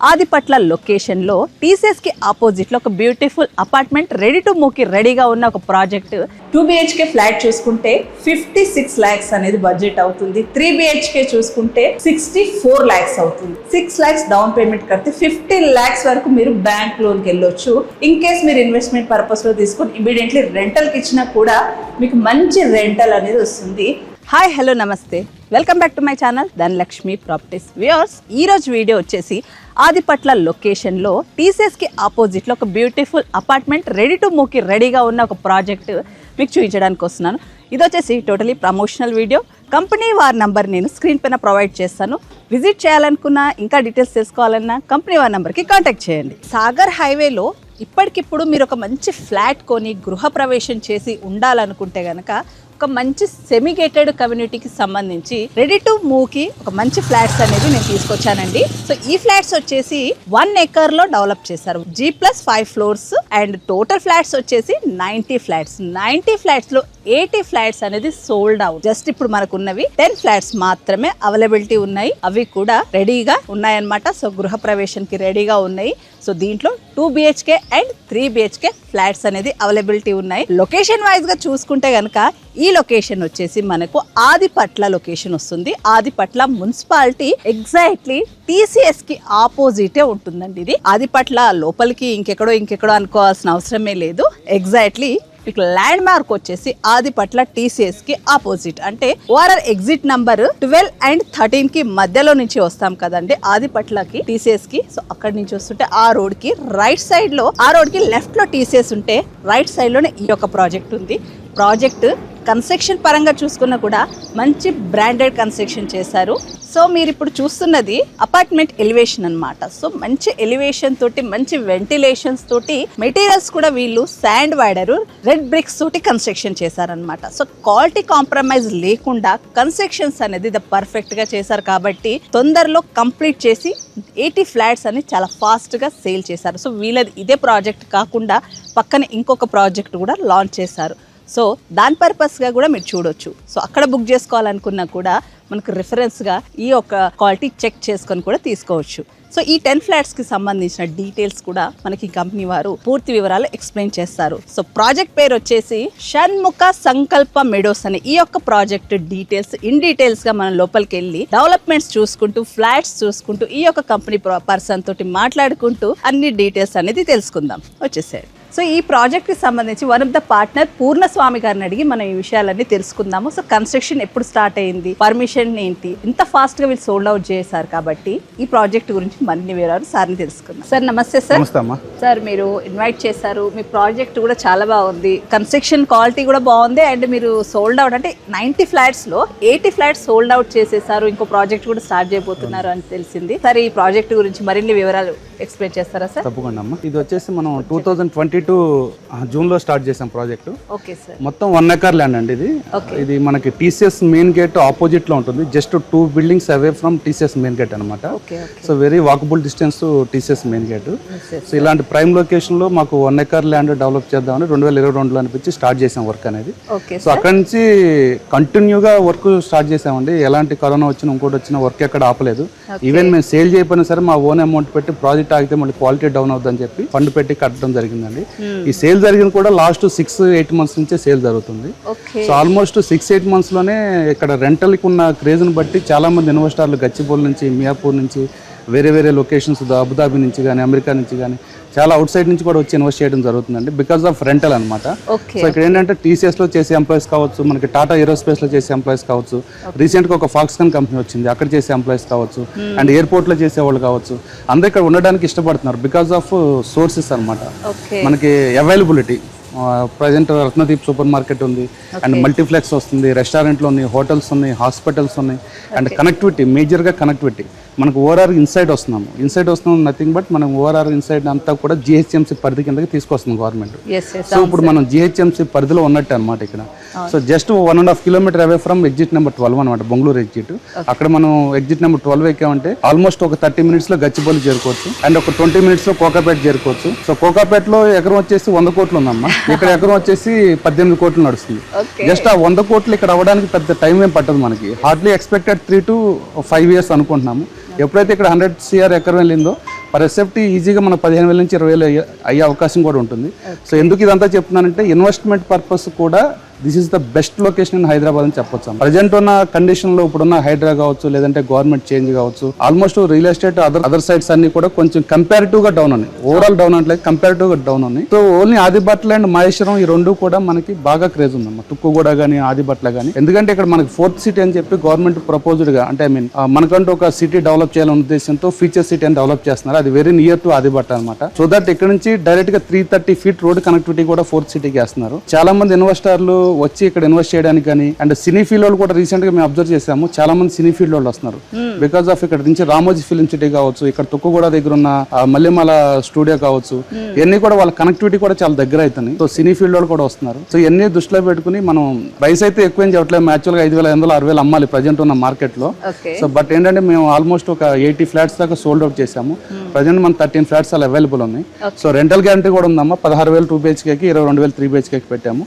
Adibatla location లో TCS కి opposite లో ఒక beautiful apartment ready to move కి రెడీగా ఉన్న ఒక ప్రాజెక్ట్ 2 BHK ఫ్లాట్ చూసుకుంటే 56 lakhs అనేది బడ్జెట్ అవుతుంది. 3 BHK చూసుకుంటే 64 lakhs అవుతుంది. 6 lakhs డౌన్ పేమెంట్ కడితే 50 lakhs వరకు మీరు బ్యాంక్ లోన్ కి వెళ్ళొచ్చు. ఇన్ కేస్ మీరు ఇన్వెస్ట్మెంట్ పర్పస్ లో తీసుకొని ఇమీడియట్లీ రెంటల్ కి ఇచ్చినా కూడా మీకు మంచి రెంటల్ అనేది వస్తుంది. హాయ్ హలో నమస్తే, welcome back to my channel Dhanalakshmi properties. Viewers, ఈ రోజు వీడియో వచ్చేసి ఆదిపట్ల లొకేషన్లో టీసీఎస్కి ఆపోజిట్లో ఒక beautiful apartment ready to move కి రెడీగా ఉన్న ఒక ప్రాజెక్ట్ మీకు చూపించడానికి వస్తున్నాను. ఇది వచ్చేసి టోటలీ ప్రమోషనల్ వీడియో. కంపెనీ వారి నంబర్ నేను స్క్రీన్ పైన ప్రొవైడ్ చేస్తాను. విజిట్ చేయాలనుకున్నా, ఇంకా డీటెయిల్స్ తెలుసుకోవాలన్నా కంపెనీ వారి నెంబర్కి కాంటాక్ట్ చేయండి. సాగర్ హైవేలో ఇప్పటికిప్పుడు మీరు ఒక మంచి ఫ్లాట్ కొని గృహప్రవేశం చేసి ఉండాలనుకుంటే కనుక ఒక మంచి సెమీగేటెడ్ కమ్యూనిటీకి సంబంధించి రెడీ టు మూవ్ కి ఒక మంచి ఫ్లాట్స్ అనేది నేను తీసుకొచ్చానండి. సో ఈ ఫ్లాట్స్ వచ్చేసి 1 acre లో డెవలప్ చేశారు. G+5 floors and total flats వచ్చేసి 90 ఫ్లాట్స్. 90 ఫ్లాట్స్ లో 80 ఫ్లాట్స్ అనేది సోల్డ్ అవుట్. జస్ట్ ఇప్పుడు మనకు ఉన్నవి 10 ఫ్లాట్స్ మాత్రమే అవైలబిలిటీ ఉన్నాయి. అవి కూడా రెడీగా ఉన్నాయన్నమాట. సో గృహ ప్రవేశానికి రెడీగా ఉన్నాయి. సో దీంట్లో 2 BHK అండ్ 3 BHK ఫ్లాట్స్ అనేది అవైలబిలిటీ ఉన్నాయి. లొకేషన్ వైజ్ గా చూసుకుంటే కనుక ఈ లొకేషన్ వచ్చేసి మనకు ఆదిపట్ల లొకేషన్ వస్తుంది. ఆదిపట్ల మున్సిపాలిటీ ఎగ్జాక్ట్లీ టీసీఎస్ కి ఆపోజిటే ఉంటుందండి. ఇది ఆదిపట్ల లోపలికి ఇంకెక్కడో అనుకోవాల్సిన అవసరమే లేదు. ఎగ్జాక్ట్లీ మీకు ల్యాండ్ మార్క్ వచ్చేసి ఆదిపట్ల టీసీఎస్ కి ఆపోజిట్, అంటే ఓఆర్ఆర్ ఎగ్జిట్ నంబర్ 12 and 13 కి మధ్యలో నుంచి వస్తాం కదండి ఆదిపట్లకి టీసీఎస్ కి. సో అక్కడి నుంచి వస్తుంటే ఆ రోడ్ కి రైట్ సైడ్ లో, ఆ రోడ్ కి లెఫ్ట్ లో టీసీఎస్ ఉంటే రైట్ సైడ్ లోనే ఈ యొక్క ప్రాజెక్ట్ ఉంది. ప్రాజెక్ట్ కన్స్ట్రక్షన్ పరంగా చూసుకున్నా కూడా మంచి బ్రాండెడ్ కన్స్ట్రక్షన్ చేశారు. సో మీరు ఇప్పుడు చూస్తున్నది అపార్ట్మెంట్ ఎలివేషన్ అన్నమాట. సో మంచి ఎలివేషన్ తోటి, మంచి వెంటిలేషన్స్ తోటి, మెటీరియల్స్ కూడా వీళ్ళు శాండ్ వైడర్, రెడ్ బ్రిక్స్ తోటి కన్స్ట్రక్షన్ చేశారనమాట. సో క్వాలిటీ కాంప్రమైజ్ లేకుండా కన్స్ట్రక్షన్స్ అనేది పర్ఫెక్ట్ గా చేశారు కాబట్టి తొందరలో కంప్లీట్ చేసి 80 ఫ్లాట్స్ అని చాలా ఫాస్ట్ గా సేల్ చేశారు. సో వీళ్ళది ఇదే ప్రాజెక్ట్ కాకుండా పక్కన ఇంకొక ప్రాజెక్ట్ కూడా లాంచ్ చేశారు. సో దాని పర్పస్గా కూడా మీరు చూడొచ్చు. సో అక్కడ బుక్ చేసుకోవాలనుకున్నా కూడా మనకు రిఫరెన్స్గా ఈ యొక్క క్వాలిటీ చెక్ చేసుకొని కూడా తీసుకోవచ్చు. సో ఈ 10 ఫ్లాట్స్కి సంబంధించిన డీటెయిల్స్ కూడా మనకి కంపెనీ వారు పూర్తి వివరాలు ఎక్స్ప్లెయిన్ చేస్తారు. సో ప్రాజెక్ట్ పేరు వచ్చేసి షణ్ముఖ సంకల్ప మెడోస్ అని. ఈ యొక్క ప్రాజెక్ట్ డీటెయిల్స్ ఇన్ డీటెయిల్స్గా మనం లోపలికి వెళ్ళి డెవలప్మెంట్స్ చూసుకుంటూ, ఫ్లాట్స్ చూసుకుంటూ, ఈ యొక్క కంపెనీ పర్సన్ తోటి మాట్లాడుకుంటూ అన్ని డీటెయిల్స్ అనేది తెలుసుకుందాం. వచ్చేసారు. సో ఈ ప్రాజెక్ట్కి సంబంధించి వన్ ఆఫ్ ద పార్ట్నర్ పూర్ణస్వామి గారిని అడిగి మనం ఈ విషయాలన్నీ తెలుసుకుందాము. సో కన్స్ట్రక్షన్ ఎప్పుడు స్టార్ట్ అయింది, పర్మిషన్ ఏంటి, ఇంత ఫాస్ట్గా వీళ్ళు సోల్డ్ అవుట్ చేశారు కాబట్టి ఈ ప్రాజెక్ట్ గురించి మరిన్ని వివరాలు సార్ని తెలుసుకుందాం. సార్ నమస్తే సార్. సార్ మీరు ఇన్వైట్ చేశారు, మీ ప్రాజెక్ట్ కూడా చాలా బాగుంది, కన్స్ట్రక్షన్ క్వాలిటీ కూడా బాగుంది, అండ్ మీరు సోల్డ్ అవుట్ అంటే 90 ఫ్లాట్స్లో 80 ఫ్లాట్స్ సోల్డ్ అవుట్ చేసేసారు. ఇంకో ప్రాజెక్ట్ కూడా స్టార్ట్ చేయబోతున్నారు అని తెలిసింది. సార్ ఈ ప్రాజెక్ట్ గురించి మరిన్ని వివరాలు ఎక్స్ప్లెయిన్ చేస్తారా సార్? తప్పకుండా అమ్మా. ఇది వచ్చేసి మనం 2022 జూన్ లో స్టార్ట్ చేసాం ప్రాజెక్ట్. Okay sir. మొత్తం 1 acre ల్యాండ్ అండి ఇది. ఇది మనకి టీసీఎస్ మెయిన్ గేట్ ఆపోజిట్ లో ఉంటుంది. Just 2 buildings away from TCS main gate అనమాట. So very walkable distance TCS main gate. So ఇలాంటి ప్రైమ్ లొకేషన్ లో మాకు 1 acre ల్యాండ్ డెవలప్ చేద్దామని 2022లో అనిపించి స్టార్ట్ చేసాం వర్క్ అనేది. సో అక్కడి నుంచి కంటిన్యూగా వర్క్ స్టార్ట్ చేసామండి. ఎలాంటి కరోనా వచ్చినా ఇంకోటి వచ్చినా వర్క్ ఎక్కడ ఆపలేదు. ఈవెన్ మేము సేల్ చేయకపోయినా సరే మా ఓన్ అమౌంట్ పెట్టి ప్రాజెక్ట్ ఆగితే మళ్ళీ క్వాలిటీ డౌన్ అవుతుందని చెప్పి ఫండ్ పెట్టి కట్టడం జరిగిందండి. ఈ సేల్ జరిగింది కూడా లాస్ట్ 6-8 months నుంచే సేల్ జరుగుతుంది. సో ఆల్మోస్ట్ 6-8 months లోనే ఇక్కడ రెంటల్ కి ఉన్న క్రేజ్ ని బట్టి చాలా మంది ఇన్వెస్టర్లు గచ్చిబౌలి నుంచి, మియాపూర్ నుంచి, వేరే లొకేషన్స్, అబుదాబి నుంచి కానీ, అమెరికా నుంచి కానీ, చాలా అవుట్ సైడ్ నుంచి కూడా వచ్చి ఇన్వెస్ట్ చేయడం జరుగుతుందండి బికాస్ ఆఫ్ రెంటల్ అనమాట. సో ఇక్కడ ఏంటంటే టీసీఎస్ లో చేసే ఎంప్లాయీస్ కావచ్చు, మనకి టాటా ఏరోస్పేస్ లో చేసే ఎంప్లాయీస్ కావచ్చు, రీసెంట్ గా ఒక ఫాక్స్కాన్ కంపెనీ వచ్చింది, అక్కడ చేసే ఎంప్లాయీస్ కావచ్చు, అండ్ ఎయిర్పోర్ట్ లో చేసే వాళ్ళు కావచ్చు, అందరూ ఇక్కడ ఉండడానికి ఇష్టపడుతున్నారు బికాస్ ఆఫ్ సోర్సెస్ అనమాట. మనకి availability present Ratnadeep super market ఉంది, అండ్ మల్టీప్లెక్స్ వస్తుంది, రెస్టారెంట్లు ఉన్నాయి, హోటల్స్ ఉన్నాయి, హాస్పిటల్స్ ఉన్నాయి, అండ్ కనెక్టివిటీ, మేజర్గా కనెక్టివిటీ మనకు ఓఆర్ఆర్ ఇన్సైడ్ వస్తున్నాము నథింగ్ బట్ మనం ఓఆర్ఆర్ ఇన్సైడ్ అంతా కూడా జిహెచ్ఎంసీ పరిధి కిందకి తీసుకొస్తుంది గవర్నమెంట్. సో ఇప్పుడు మనం జిహెచ్ఎంసీ పరిధిలో ఉన్నట్టు అనమాట ఇక్కడ. So just 1.5 kilometer away from exit number 12 అనమాట, బెంగళూరు ఎగ్జిట్. అక్కడ మనం ఎగ్జిట్ నెంబర్ 12 ఎక్కామంటే ఆల్మోస్ట్ ఒక 30 minutes లో గచ్చిబౌలి చేరుకోవచ్చు, అండ్ ఒక 20 minutes లో కోకాపేట చేరుకోవచ్చు. సో కోకాపేటలో ఎకరం వచ్చేసి 100 కోట్లు ఉందమ్మా, ఇక్కడ ఎకరం వచ్చేసి 18 కోట్లు నడుస్తుంది. జస్ట్ ఆ 100 కోట్లు ఇక్కడ అవ్వడానికి పెద్ద టైం ఏం పట్టదు మనకి. హార్డ్లీ ఎక్స్పెక్టెడ్ 3 to 5 years అనుకుంటున్నాము. ఎప్పుడైతే ఇక్కడ 100 CR ఎకరం వెళ్ళిందో పర్ ఎస్ఎఫ్టీ ఈజీగా మన 15,000 నుంచి 20,000 అయ్యే అవకాశం కూడా ఉంటుంది. సో ఎందుకు ఇదంతా చెప్తున్నానంటే ఇన్వెస్ట్మెంట్ పర్పస్ కూడా this is the best location in Hyderabad అని చెప్పొచ్చు. ప్రజెంట్ ఉన్న కండిషన్ లో ఇప్పుడున్న హైడ్రా కావచ్చు, లేదంటే గవర్నమెంట్ చేంజ్ కావచ్చు, almost real estate other sides అన్ని కూడా కొంచెం కంపారిటివ్ గా డౌన్ ఉన్నాయి. ఓవరాల్ డౌన్ అంటే కంపారిటివ్ గా డౌన్ ఉన్నాయి. So only Adibatla and Maheshwaram ఈ రెండు కూడా మనకి బాగా క్రేజ్ ఉందమ్మా, తుక్కుగూడ గానీ ఆదిబట్ల గానీ. ఎందుకంటే ఇక్కడ మనకి 4th సిటీ అని చెప్పి గవర్నమెంట్ ప్రపోజ్డ్ గా, అంటే ఐ మీన్ మనకంటూ ఒక సిటీ డెవలప్ చేయాలనే ఉద్దేశంతో ఫ్యూచర్ సిటీ అని డెవలప్ చేస్తున్నారు. అది వెరీ నియర్ టు ఆదిబట్ల అనమాట. సో దట్ ఇక్కడ నుంచి డైరెక్ట్ గా 330 feet రోడ్ కనెక్టివిటీ కూడా 4th సిటీకి వేస్తున్నారు. చాలా మంది ఇన్వెస్టర్లు వచ్చి ఇక్కడ ఇన్వెస్ట్ చేయడానికి కానీ, అండ్ సినీ ఫీల్డ్ వాళ్ళు కూడా రీసెంట్ గా మేము అబ్జర్వ్ చేసాము, చాలా మంది సినీ ఫీల్డ్ వాళ్ళు వస్తున్నారు. బికాస్ ఆఫ్ ఇక్కడ నుంచి రామోజీ ఫిల్మ్ సిటీ కావచ్చు, ఇక్కడ తుక్కుగూడ దగ్గర ఉన్న మల్లెమాల స్టూడియో కావచ్చు, ఇవన్నీ కూడా వాళ్ళ కనెక్టివిటీ కూడా చాలా దగ్గర అవుతుంది. సో సినీ ఫీల్డ్ వాళ్ళు కూడా వస్తున్నారు. సో ఇవన్నీ దృష్టిలో పెట్టుకుని మనం ప్రైస్ అయితే ఎక్కువ ఏం చెప్పట్లేదు, యాక్చువల్ గా 5,500 6,000 అమ్మాలి ప్రజెంట్ ఉన్న మార్కెట్ లో. సో బట్ ఏంటంటే మేము ఆల్మోస్ట్ ఒక 80 flats దాకా సోల్డ్ అవుట్ చేసాము. ప్రజెంట్ మన 13 flats అలా అవైలబుల్ ఉన్నాయి. సో రెంటల్ గ్యారంటీ కూడా ఉందమ్మా. 16,000 2 BHK కి, 22,000 3 BHK కి పెట్టాము.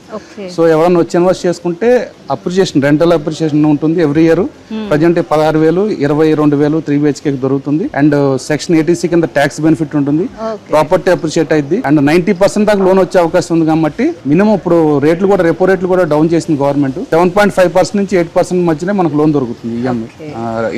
సో ఎవరైనా వచ్చి ఇన్వెస్ట్ చేసుకుంటే అప్రిషియేషన్, రెంటల్ అప్రిషియేషన్ ఉంటుంది ఎవ్రీ ఇయర్. ప్రజెంట్ 16,000 22,000 3 BHK కి దొరుకుతుంది. అండ్ సెక్షన్ 80C కింద ట్యాక్స్ బెనిఫిట్ ఉంటుంది. ప్రాపర్టీ అప్రిషియేట్ అయింది. అండ్ 90% దాకా లోన్ వచ్చే అవకాశం ఉంది. కాబట్టి మినిమం ఇప్పుడు రేట్లు కూడా, రెపో రేట్లు కూడా డౌన్ చేసింది గవర్నమెంట్. 7.5% నుంచి 8% మధ్యనే మనకు లోన్ దొరుకుతుంది ఈఎంఐ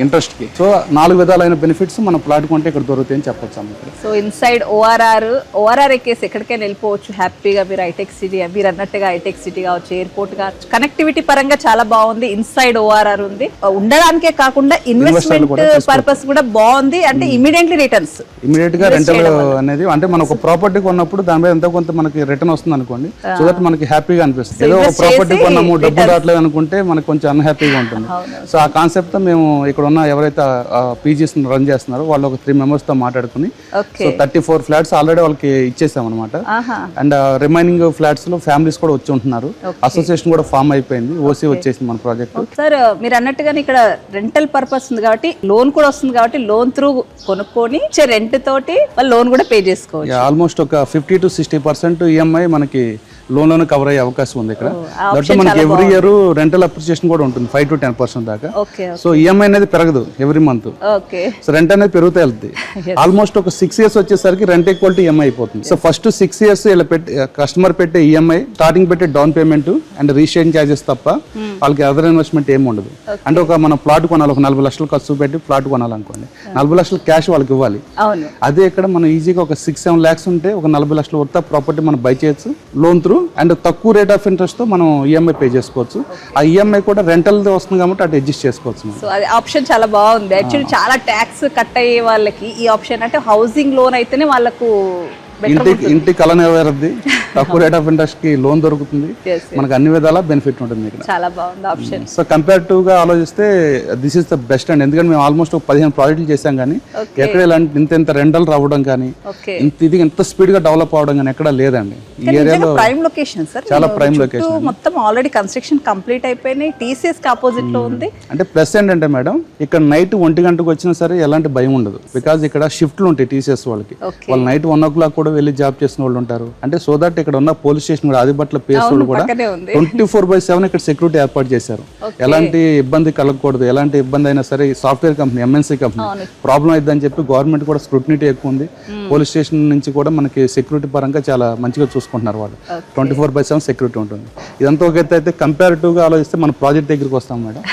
ఇంట్రెస్ట్ కి. సో 4 విధాలైన బెనిఫిట్స్ మన ప్లాట్ కొంటే ఇక్కడ దొరుకుతాయి అని చెప్పొచ్చు అమ్మ. సో ఇన్సైడ్ ఓఆర్ఆర్ ఎక్కేసి ఎక్కడికైనా వెళ్ళిపోవచ్చు హ్యాపీగా. మీరు హైటెక్ సిటీ, మీరు అన్నట్టుగా హైటెక్ సిటీ కావచ్చు, ఎయిర్పోర్ట్ కావచ్చు, కనెక్టివిటీ పరంగా చాలా బాగుంది. ఇన్సైడ్ ఓఆర్ఆర్ ఉంది. ఉండడానికే కాకుండా ఇన్వెస్ట్మెంట్ పర్పస్ కూడా బాగుంది. అంటే ఇమీడియట్ గా రెంటల్ అనేది, అంటే మనం ఒక ప్రాపర్టీ కొన్నప్పుడు దాని మీద ఎంతో కొంత మనకి రిటర్న్ వస్తుంది అనుకోండి. సో దట్ మనకి హ్యాపీగా అనిపిస్తుంది. ఏదో ఒక ప్రాపర్టీ కొన్నాము డబ్బులు రావట్లేదు అనుకుంటే మనకు కొంచెం అన్హ్యాపీగా ఉంటుంది. సో ఆ కాన్సెప్ట్ తో మేము ఇక్కడ ఉన్న ఎవరైతే పీజీస్ రన్ చేస్తున్నారో వాళ్ళు ఒక 3 members తో మాట్లాడుకుని, సో 34 flats ఆల్రెడీ వాళ్ళకి ఇచ్చేసాం అనమాట. అండ్ రిమైనింగ్ ఫ్లాట్స్ లో ఫ్యామిలీస్ కూడా వచ్చి ఉంటున్నారు. అసోసియేషన్ కూడా ఫామ్ అయిపోయింది, ఓసీ వచ్చేసింది మన ప్రాజెక్ట్. సార్ మీరు అన్నట్టుగానే ఇక్కడ రెంటల్ పర్పస్ ఉంది కాబట్టి లోన్ కూడా వస్తుంది కాబట్టి లోన్ త్రూ కొనుక్కొని రెంట్ తోటి వాళ్ళు లోన్ కూడా పే చేసుకోవచ్చు. ఆల్మోస్ట్ ఒక 50 to 60% ఈఎంఐ మనకి లోన్ లోనే కవర్ అయ్యే అవకాశం ఉంది ఇక్కడ. దట్ మనకి ఎవ్రీ ఇయర్ రెంటల్ అప్రిషియేషన్ కూడా ఉంటుంది 5 to 10% దాకా. సో ఈఎంఐ అనేది పెరగదు ఎవ్రీ మంత్. సో రెంట్ అనేది పెరుగుతూ వెళ్తుంది. ఆల్మోస్ట్ ఒక 6 years వచ్చేసరికి రెంట్ ఈక్వల్ టు ఈఎంఐ అయిపోతుంది. సో ఫస్ట్ 6 years ఇలా కస్టమర్ పెట్టే ఈఎంఐ, స్టార్టింగ్ పెట్టే down payment and registration charges తప్ప వాళ్ళకి అదర్ ఇన్వెస్ట్మెంట్ ఏమి ఉండదు. అంటే ఒక మనం ప్లాట్ కొనాలి, ఒక 40 లక్షలు ఖర్చు పెట్టి ప్లాట్ కొనాలనుకోండి, 40 లక్షలు క్యాష్ వాళ్ళకి ఇవ్వాలి. అదే ఇక్కడ మనం ఈజీగా ఒక 6-7 lakhs ఉంటే ఒక 40 లక్షల వర్త్ ప్రాపర్టీ మనం బై చేయొచ్చు లోన్ త్రూ. అండ్ తక్కువ రేట్ ఆఫ్ ఇంట్రెస్ట్ తో మనం ఈఎంఐ పే చేసుకోవచ్చు. ఆ ఈఎంఐ కూడా రెంటల్ వస్తుంది కాబట్టి అటు అడ్జస్ట్ చేసుకోవచ్చు. సో అది ఆప్షన్ చాలా బాగుంది. యాక్చువల్లీ చాలా ట్యాక్స్ కట్ అయ్యే వాళ్ళకి ఈ ఆప్షన్, అంటే హౌసింగ్ లోన్ అయితేనే వాళ్ళకు ఇంటి కళ నెరవేరుద్ది, తక్కువ రేట్ ఆఫ్ ఇంట్రెస్ట్ కి లోన్ దొరుకుతుంది, మనకు అన్ని విధాలా బెనిఫిట్ ఉంటుంది ఇక్కడ. చాలా బాగుంది ఆప్షన్. సో కంపేరిటివ్ గా ఆలోచిస్తే this is the best and. ఎందుకంటే మేము ఆల్మోస్ట్ 15 ప్రాజెక్టులు చేసాం కానీ ఎక్కడ ఇలాంటి ఇంత రెంటల్ రావడం కానీ, ఇంత స్పీడ్ గా డెవలప్ అవడం కానీ ఎక్కడ లేదండి. ఈ ఏరియాలో ప్రైమ్ లొకేషన్ సార్, చాలా ప్రైమ్ లొకేషన్. మొత్తం ఆల్రెడీ కన్స్ట్రక్షన్ కంప్లీట్ అయిపోయినాయి. టీసీఎస్ కి ఆపోజిట్ లో ఉంది. అంటే ప్లస్ ఏంటంటే మేడం, ఇక్కడ నైట్ 1 గంటకు వచ్చినా సరే ఎలాంటి భయం ఉండదు. బికాజ్ ఇక్కడ షిఫ్ట్లు ఉంటాయి టీసీఎస్ వాళ్ళకి. వాళ్ళు నైట్ 1 o'clock కూడా వెళ్ళి జాబ్ చేసిన వాళ్ళు ఉంటారు. అంటే సో దట్ ఇక్కడ ఉన్న పోలీస్ స్టేషన్ కూడా ఆదిబట్ల పేస్ కూడా 24/7 ఇక్కడ సెక్యూరిటీ ఏర్పాటు చేశారు. ఎలాంటి ఇబ్బంది కలగకూడదు, ఎలాంటి ఇబ్బంది అయినా సరే software company, MNC company problem అయిద్దని చెప్పి గవర్నమెంట్ కూడా స్క్రూటినిటీ ఎక్కువ ఉంది. పోలీస్ స్టేషన్ నుంచి కూడా మనకి సెక్యూరిటీ పరంగా చాలా మంచిగా చూసుకుంటున్నారు వాళ్ళు. 24/7 సెక్యూరిటీ ఉంటుంది. ఇదంతా ఒక అయితే కంపారిటివ్ గా ఆలోచిస్తే మన ప్రాజెక్ట్ దగ్గరికి వస్తాం మేడం.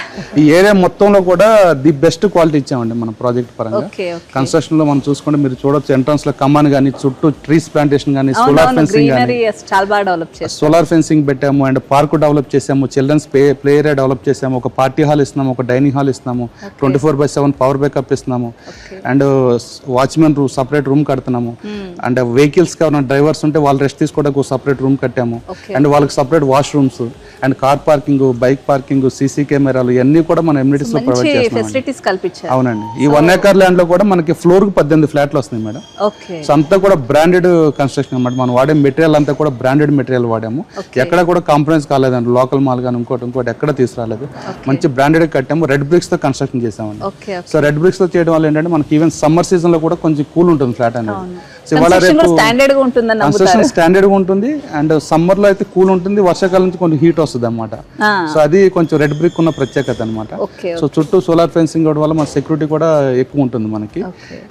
ఈ ఏరియా మొత్తంలో కూడా ది బెస్ట్ క్వాలిటీ ఇచ్చామండి మన ప్రాజెక్ట్ పరంగా. కన్స్ట్రక్షన్ లో మనం చూసుకుంటే మీరు చూడొచ్చు, ఎంట్రన్స్ లో కమాన్ కానీ, చుట్టూ ట్రీస్ ప్లాంటేషన్ కానీ, సోలార్ ఫెన్సింగ్ కానీ, సోలార్ ఫెన్సింగ్ పెట్టాము. అండ్ పార్క్ డెవలప్ చేసాము, చిల్డ్రన్స్ ప్లే ఏరియా డెవలప్ చేసాము, ఒక పార్టీ హాల్ ఇస్తున్నాము, ఒక డైనింగ్ హాల్ ఇస్తున్నాము, 24/7 పవర్ బ్యాకప్ ఇస్తున్నాము. అండ్ వాచ్మెన్ సపరేట్ రూమ్ కడుతున్నాము. అండ్ వెహికల్స్ కి డ్రైవర్స్ ఉంటే వాళ్ళు రెస్ట్ తీసుకోవడానికి ఒక సపరేట్ రూమ్ కట్టాము. అండ్ వాళ్ళకి separate wash rooms and car parking, bike parking, CC కెమెరాలు ఇవన్నీ కూడా మన ఎమ్యూనిటీస్ లో ప్రొవైడ్ చేస్తున్నాం. అవునండి. ఈ 1 acre ల్యాండ్ లో కూడా మనకి ఫ్లోర్ కి 18 ఫ్లాట్లు వస్తున్నాయి మేడం. సో అంతా కూడా బ్రాండెడ్ కన్స్ట్రక్షన్ అన్నమాట. మనం వాడే మెటీరియల్ అంతా కూడా బ్రాండెడ్ మెటీరియల్ వాడాము. ఎక్కడ కూడా కాంప్రమైజ్ కాలేదండి. లోకల్ మాల్ కానీ ఇంకోటి ఎక్కడ తీసుకురాలేదు. మంచి బ్రాండెడ్ కట్టాము. రెడ్ బ్రిక్స్ తో కన్స్ట్రక్షన్ చేసామండి. సో రెడ్ బ్రిక్స్ తో చేయడం వల్ల ఏంటంటే మనకి ఈవెన్ సమ్మర్ సీజన్ లో కూడా కొంచెం కూల్ ఉంటుంది ఫ్లాట్ అనేది. సో ఇవాళ రేపు స్టాండర్డ్ గా ఉంటుందని కన్స్ట్రక్షన్ స్టాండర్డ్ గా ఉంటుంది అండ్ సమ్మర్ లో అయితే కూల్ ఉంటుంది, వర్షాకాలం నుంచి కొంచెం హీట్ వస్తుంది అనమాట. సో అది కొంచెం రెడ్ బ్రిక్ ఉన్న ప్రత్యేకత అనమాట. సో చుట్టూ సోలార్ ఫెన్సింగ్ అవడం వల్ల మన సెక్యూరిటీ కూడా ఎక్కువ ఉంటుంది మనకి.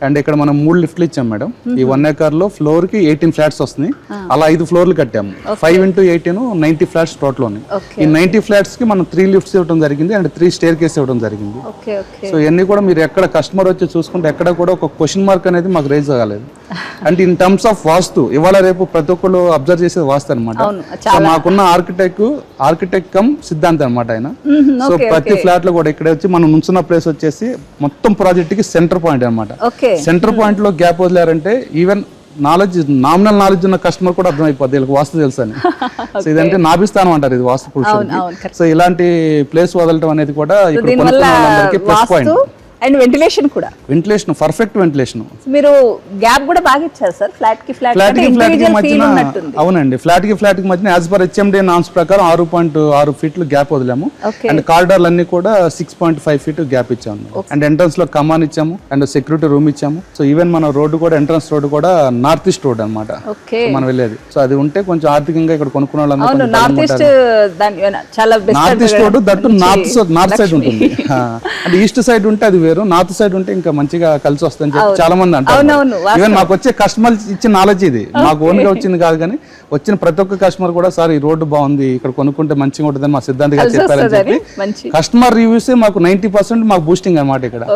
అండ్ ఇక్కడ మనం 3 లిఫ్ట్లు ఇచ్చాం మేడం. ఈ 1 acre లో ఫ్లోర్ కి 18 ఫ్లాట్స్ వస్తున్నాయి. అలా 5 ఫ్లోర్లు కట్టాము. 5 into 18 90 ఫ్లాట్స్ టోటల్ ఉన్నాయి. ఈ 90 ఫ్లాట్స్ కి మనం 3 లిఫ్ట్స్ ఇవ్వడం జరిగింది అండ్ 3 స్టేర్ కేస్ ఇవ్వడం జరిగింది. సో ఇవన్నీ కూడా మీరు ఎక్కడ కస్టమర్ వచ్చి చూసుకుంటే ఎక్కడ కూడా ఒక క్వశ్చన్ మార్క్ అనేది మాకు రేజ్ కాలేదు. అండ్ ఇన్ టర్మ్స్ ఆఫ్ వాస్తు ఇవాళ రేపు ప్రతి ఒక్కళ్ళు అబ్జర్వ్ చేసేది వాస్తు అనమాట. సో మాకున్న ఆర్కిటెక్ట్ కమ్ సిద్ధాంతం అనమాట ఆయన. సో ప్రతి ఫ్లాట్ లో కూడా ఇక్కడ వచ్చి మనం నుంచున్న ప్లేస్ వచ్చేసి మొత్తం ప్రాజెక్ట్ కి సెంటర్ పాయింట్ అనమాట. సెంటర్ పాయింట్ లో గ్యాప్ వదిలేరంటే ఈవెన్ నామినల్ నాలెడ్జ్ ఉన్న కస్టమర్ కూడా అర్థమైపోద్ది వీళ్ళకి వాస్తు తెలుసు అని. సో ఇదంటే నాభిస్థానం అంటారు ఇది వాస్తు పురుషుడికి. సో ఇలాంటి ప్లేస్ వదలటం అనేది కూడా ఇక్కడ కొనుక్కున్న వాళ్ళందరికీ ప్లస్ పాయింట్. అండ్ వెంటిలేషన్ కూడా, వెంటిలేషన్ పర్ఫెక్ట్ వెంటిలేషన్. మీరు గ్యాప్ కూడా బాగా ఇచ్చారు సార్ ఫ్లాట్ కి ఫ్లాట్ కి మధ్యన. అవునండి, ఫ్లాట్ కి మధ్యన యాజ్ పర్ హెచ్ఎండి నామ్స్ ప్రకారం 6.6 ఫీట్లు గ్యాప్ వదిలాము. అండ్ కారిడార్లు అన్ని కూడా 6.5 ఫీట్ గ్యాప్ ఇచ్చాము. అండ్ ఎంట్రన్స్ లో కమాన్ ఇచ్చాము అండ్ సెక్యూరిటీ రూమ్ ఇచ్చాము. సో ఈవెన్ మన రోడ్డు కూడా ఎంట్రన్స్ రోడ్డు కూడా నార్త్ ఈస్ట్ రోడ్ అనమాట మనం వెళ్ళేది. సో అది ఉంటే కొంచెం ఆర్థికంగా ఇక్కడ కొనుక్కున్న వాళ్ళందరూ north east road that north side ఉంటుంది. అండ్ ఈస్ట్ సైడ్ ఉంటే అది నార్త్ సైడ్ ఉంటే ఇంకా మంచిగా కలిసి వస్తుందని చెప్పి చాలా మంది అంటారు. ఈవెన్ మాకు వచ్చే కస్టమర్ ఇచ్చిన నాలెడ్జ్ ఇది, మాకు ఓన్ గా వచ్చింది కాదు కానీ వచ్చిన ప్రతి ఒక్క కస్టమర్ కూడా సార్ ఈ రోడ్డు బాగుంది ఇక్కడ కొనుక్కుంటే మంచిగా ఉంటుందని మా సిద్ధాంత్ గారు చెప్పారని చెప్పి కస్టమర్ రివ్యూస్ మాకు 90% మాకు బూస్టింగ్ అనమాట. ఇక్కడ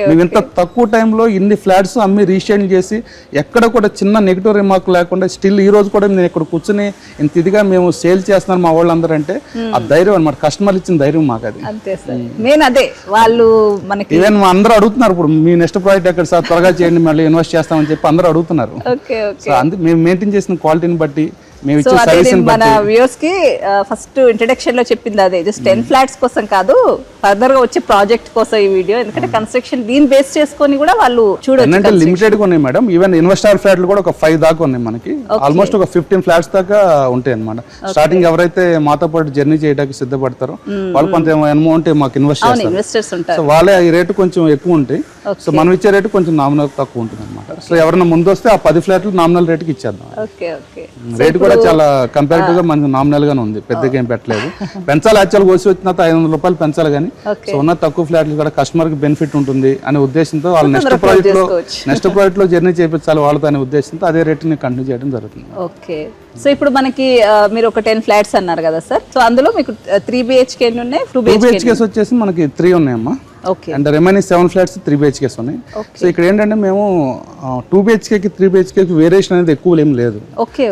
మేము ఇంత తక్కువ టైంలో ఇన్ని ఫ్లాట్స్ అమ్మి రీషేడింగ్ చేసి ఎక్కడ కూడా చిన్న నెగిటివ్ రిమార్క్ లేకుండా స్టిల్ ఈ రోజు కూడా నేను ఇక్కడ కూర్చుని ఇంత ఇదిగా మేము సేల్ చేస్తున్నారు మా వాళ్ళందరూ అంటే ఆ ధైర్యం అనమాట, కస్టమర్ ఇచ్చిన ధైర్యం మాకు అది. ఈవెన్ అందరూ అడుగుతున్నారు ఇప్పుడు మీ నెక్స్ట్ ప్రాజెక్ట్ ఎక్కడ సార్ త్వరగా చేయండి మళ్ళీ ఇన్వెస్ట్ చేస్తామని చెప్పి అందరూ అడుగుతున్నారు. సో అందుకే మేము మెయింటైన్ చేసిన క్వాలిటీని బట్టి మేము ఇచ్చే సర్వీస్ మన వ్యూవర్స్ కి ఫస్ట్ ఇంట్రడక్షన్ లో చెప్పింది అదే, జస్ట్ 10 ఫ్లాట్స్ కోసం కాదు, ఫర్దర్ గా వచ్చే ప్రాజెక్ట్ కోసం ఈ వీడియో. ఎందుకంటే కన్స్ట్రక్షన్ దీని బేస్ చేసుకొని కూడా వాళ్ళు చూడొచ్చు. లిమిటెడ్ గా ఉన్నాయి మేడం. ఈవెన్ ఇన్వెస్టర్ ఫ్లాట్లు కూడా ఒక 5 దాకా ఉన్నాయి మనకి. ఆల్మోస్ట్ ఒక 15 ఫ్లాట్స్ దాకా ఉంటాయి అనమాట. స్టార్టింగ్ ఎవరైతే మాతో పాటు జర్నీ చేయడానికి సిద్ధపడతారో వాళ్ళు కొంత అమౌంట్ మాకు ఇన్వెస్ట్ చేస్తారు. సో వాళ్ళే ఈ రేటు కొంచెం ఎక్కువ ఉంటాయి. సో మనం ఇచ్చే రేటు కొంచెం నామినల్ తక్కువ ఉంటుంది అనమాట. సో ఎవరైనా ముందు వస్తే ఆ 10 ఫ్లాట్లు నామినల్ రేటుకి ఇచ్చేద్దాం. రేటు కూడా చాలా కంపారిటివ్ గా మనకి నామినల్ గానే ఉంది, పెద్దగా ఏం పెట్టలేదు. పెంచాలి యాక్చువల్ కోసి వచ్చిన 500 రూపాయలు పెంచాలి కానీ సో ఉన్న తక్కువ ఫ్లాట్లు కూడా కస్టమర్ కి బెనిఫిట్ ఉంటుంది అనే ఉద్దేశంతో వాళ్ళు నెక్స్ట్ ప్రాజెక్ట్ లో జర్నీ చేయించాలి వాళ్ళతో అనే ఉద్దేశంతో అదే రేట్ ని కంటిన్యూ చేయడం జరుగుతుంది. ఓకే, సో ఇప్పుడు మనకి మీరు ఒక 10 ఫ్లాట్స్ అన్నారు కదా సార్, సో అందులో మీకు 3 BHK ఉన్నాయి, 2 BHKs వచ్చేసి మనకి 3 ఉన్నాయమ్మా. అండ్ రిమైనింగ్ 7 ఫ్లాట్స్ 3 BHKs ఉన్నాయి. సో ఇక్కడ ఏంటంటే మేము 2 BHK కి 3 BHK కి వేరియేషన్ అనేది ఎక్కువ ఏం లేదు.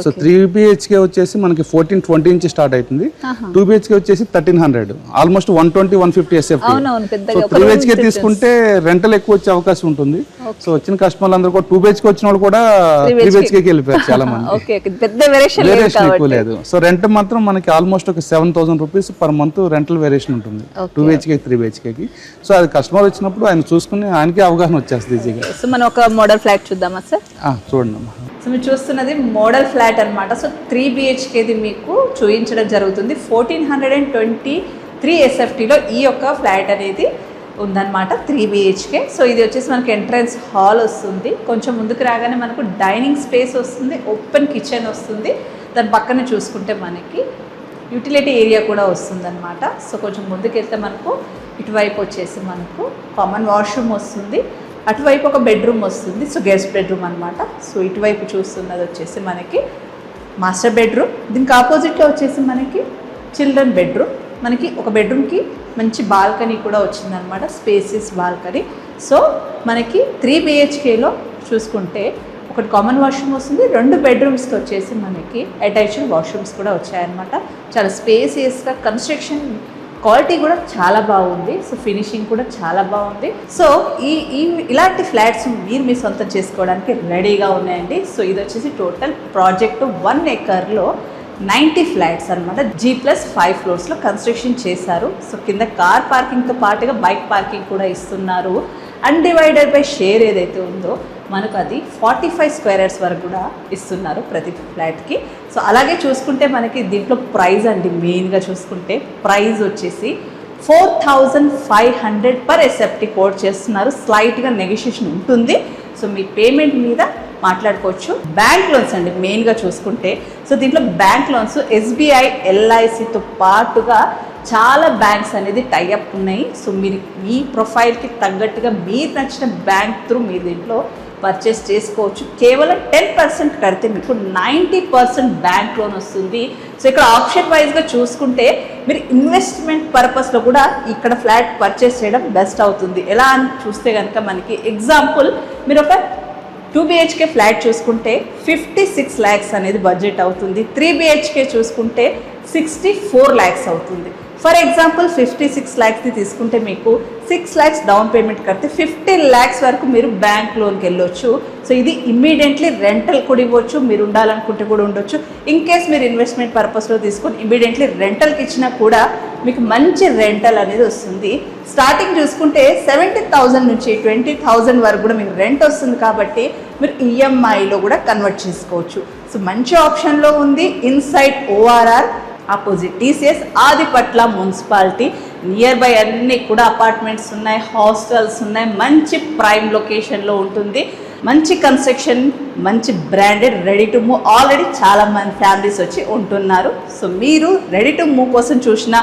సో 3 BHK వచ్చేసి మనకి 1420 నుంచి స్టార్ట్ అవుతుంది. 2 BHK వచ్చేసి 1300, ఆల్మోస్ట్ 120-150 SFT. సో 3 BHK తీసుకుంటే రెంటల్ ఎక్కువ వచ్చే అవకాశం ఉంటుంది. సో వచ్చిన కస్టమర్లు అందరూ కూడా 2 BHK వచ్చిన వాళ్ళు కూడా 3 BHK కి వెళ్ళిపోయారు చాలా మంది. వేరియేషన్ ఎక్కువ లేదు. సో రెంట్ మాత్రం మనకి ఆల్మోస్ట్ ఒక 7000 rupees per month rental variation ఉంటుంది 2 BHK 3 BHK కి. సో అది కస్టమర్ వచ్చినప్పుడు ఆయన చూసుకుని ఆయనకి అవగాహన వచ్చేస్తుంది ఈజీగా. సో మనం ఒక మోడల్ ఫ్లాట్ చూద్దామా సార్? చూడండి. సో మీరు చూస్తున్నది మోడల్ ఫ్లాట్ అనమాట. సో 3 BHKది మీకు చూపించడం జరుగుతుంది. 1423 SFTలో ఈ యొక్క ఫ్లాట్ అనేది ఉందన్నమాట, 3 BHK. సో ఇది వచ్చేసి మనకి ఎంట్రన్స్ హాల్ వస్తుంది. కొంచెం ముందుకు రాగానే మనకు డైనింగ్ స్పేస్ వస్తుంది, ఓపెన్ కిచెన్ వస్తుంది. దాని పక్కన చూసుకుంటే మనకి యూటిలిటీ ఏరియా కూడా వస్తుందన్నమాట. సో కొంచెం ముందుకు వెళ్తే మనకు ఇటువైపు వచ్చేసి మనకు కామన్ వాష్రూమ్ వస్తుంది, అటువైపు ఒక బెడ్రూమ్ వస్తుంది. సో గెస్ట్ బెడ్రూమ్ అనమాట. సో ఇటువైపు చూస్తున్నది వచ్చేసి మనకి మాస్టర్ బెడ్రూమ్. దీనికి ఆపోజిట్లో వచ్చేసి మనకి చిల్డ్రన్ బెడ్రూమ్. మనకి ఒక బెడ్రూమ్కి మంచి బాల్కనీ కూడా వచ్చిందనమాట, స్పేసియస్ బాల్కనీ. సో మనకి 3 BHKలో చూసుకుంటే ఒకటి కామన్ వాష్రూమ్ వస్తుంది, 2 బెడ్రూమ్స్కి వచ్చేసి మనకి అటాచ్డ్ వాష్రూమ్స్ కూడా వచ్చాయన్నమాట. చాలా స్పేసియస్గా, కన్స్ట్రక్షన్ క్వాలిటీ కూడా చాలా బాగుంది. సో ఫినిషింగ్ కూడా చాలా బాగుంది. సో ఇలాంటి ఫ్లాట్స్ మీరు మీ సొంతం చేసుకోవడానికి రెడీగా ఉన్నాయండి. సో ఇది వచ్చేసి టోటల్ ప్రాజెక్టు 1 acreలో 90 ఫ్లాట్స్ అనమాట. G+5 ఫ్లోర్స్లో కన్స్ట్రక్షన్ చేశారు. సో కింద కార్ పార్కింగ్తో పాటుగా బైక్ పార్కింగ్ కూడా ఇస్తున్నారు. అన్డివైడెడ్ బై షేర్ ఏదైతే ఉందో మనకు అది 45 స్క్వేర్ యార్డ్స్ వరకు కూడా ఇస్తున్నారు ప్రతి ఫ్లాట్కి. సో అలాగే చూసుకుంటే మనకి దీంట్లో ప్రైస్ అండి, మెయిన్గా చూసుకుంటే ప్రైస్ వచ్చేసి 4500 per SFT కోట్ చేస్తున్నారు. స్లైట్గా నెగోషియేషన్ ఉంటుంది. సో మీ పేమెంట్ మీద మాట్లాడుకోవచ్చు. బ్యాంక్ లోన్స్ అండి మెయిన్గా చూసుకుంటే, సో దీంట్లో బ్యాంక్ లోన్స్ SBI LICతో పాటుగా చాలా బ్యాంక్స్ అనేది టైఅప్ ఉన్నాయి. సో మీరు మీ ప్రొఫైల్కి తగ్గట్టుగా మీరు నచ్చిన బ్యాంక్ త్రూ మీరు దీంట్లో పర్చేస్ చేసుకోవచ్చు. కేవలం 10% కడితే మీకు 90% బ్యాంక్ లోన్ వస్తుంది. సో ఇక్కడ ఆప్షన్ వైజ్గా చూసుకుంటే మీరు ఇన్వెస్ట్మెంట్ పర్పస్లో కూడా ఇక్కడ ఫ్లాట్ పర్చేస్ చేయడం బెస్ట్ అవుతుంది. ఎలా అని చూస్తే కనుక మనకి ఎగ్జాంపుల్ మీరు ఒక 2 BHK ఫ్లాట్ చూసుకుంటే 56 lakhs అనేది బడ్జెట్ అవుతుంది. 3 BHK చూసుకుంటే 64 lakhs అవుతుంది. ఫర్ ఎగ్జాంపుల్ 56 lakhs తీసుకుంటే మీకు 6 lakhs డౌన్ పేమెంట్ కడితే 15 lakhs వరకు మీరు బ్యాంక్ లోన్కి వెళ్ళొచ్చు. సో ఇది ఇమ్మీడియట్లీ రెంటల్ కూడా ఇవ్వచ్చు, మీరు ఉండాలనుకుంటే కూడా ఉండొచ్చు. ఇన్ కేస్ మీరు ఇన్వెస్ట్మెంట్ పర్పస్లో తీసుకొని ఇమ్మీడియట్లీ రెంటల్కి ఇచ్చినా కూడా మీకు మంచి రెంటల్ అనేది వస్తుంది. స్టార్టింగ్ చూసుకుంటే 70,000 నుంచి 20,000 వరకు కూడా మీకు రెంట్ వస్తుంది. కాబట్టి మీరు EMIలో కూడా కన్వర్ట్ చేసుకోవచ్చు. సో మంచి ఆప్షన్లో ఉంది. Inside ORR opposite TCS Adibatla municipality near by అన్నీ కూడా అపార్ట్మెంట్స్ ఉన్నాయి, హాస్టల్స్ ఉన్నాయి. మంచి ప్రైమ్ లొకేషన్లో ఉంటుంది. మంచి కన్స్ట్రక్షన్, మంచి branded, ready to move. Already చాలా మంది ఫ్యామిలీస్ వచ్చి ఉంటున్నారు. సో మీరు రెడీ టు మూవ్ కోసం చూసిన,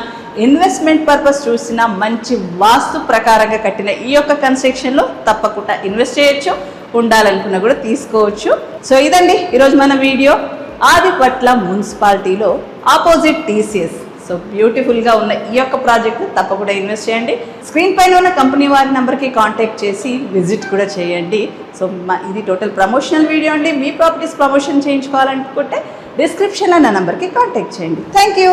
ఇన్వెస్ట్మెంట్ పర్పస్ చూసిన, మంచి వాస్తు ప్రకారంగా కట్టిన ఈ యొక్క కన్స్ట్రక్షన్లో తప్పకుండా ఇన్వెస్ట్ చేయొచ్చు. ఉండాలనుకున్నా కూడా తీసుకోవచ్చు. సో ఇదండి ఈరోజు మన వీడియో. ఆదిపట్ల మున్సిపాలిటీలో ఆపోజిట్ TCS. సో బ్యూటిఫుల్గా ఉన్న ఈ యొక్క ప్రాజెక్ట్ తప్పకుండా ఇన్వెస్ట్ చేయండి. స్క్రీన్ పైన ఉన్న కంపెనీ వారి నెంబర్కి కాంటాక్ట్ చేసి విజిట్ కూడా చేయండి. సో ఇది టోటల్ ప్రమోషనల్ వీడియో అండి. మీ ప్రాపర్టీస్ ప్రమోషన్ చేయించుకోవాలనుకుంటే డిస్క్రిప్షన్లో నా నెంబర్కి కాంటాక్ట్ చేయండి. Thank you.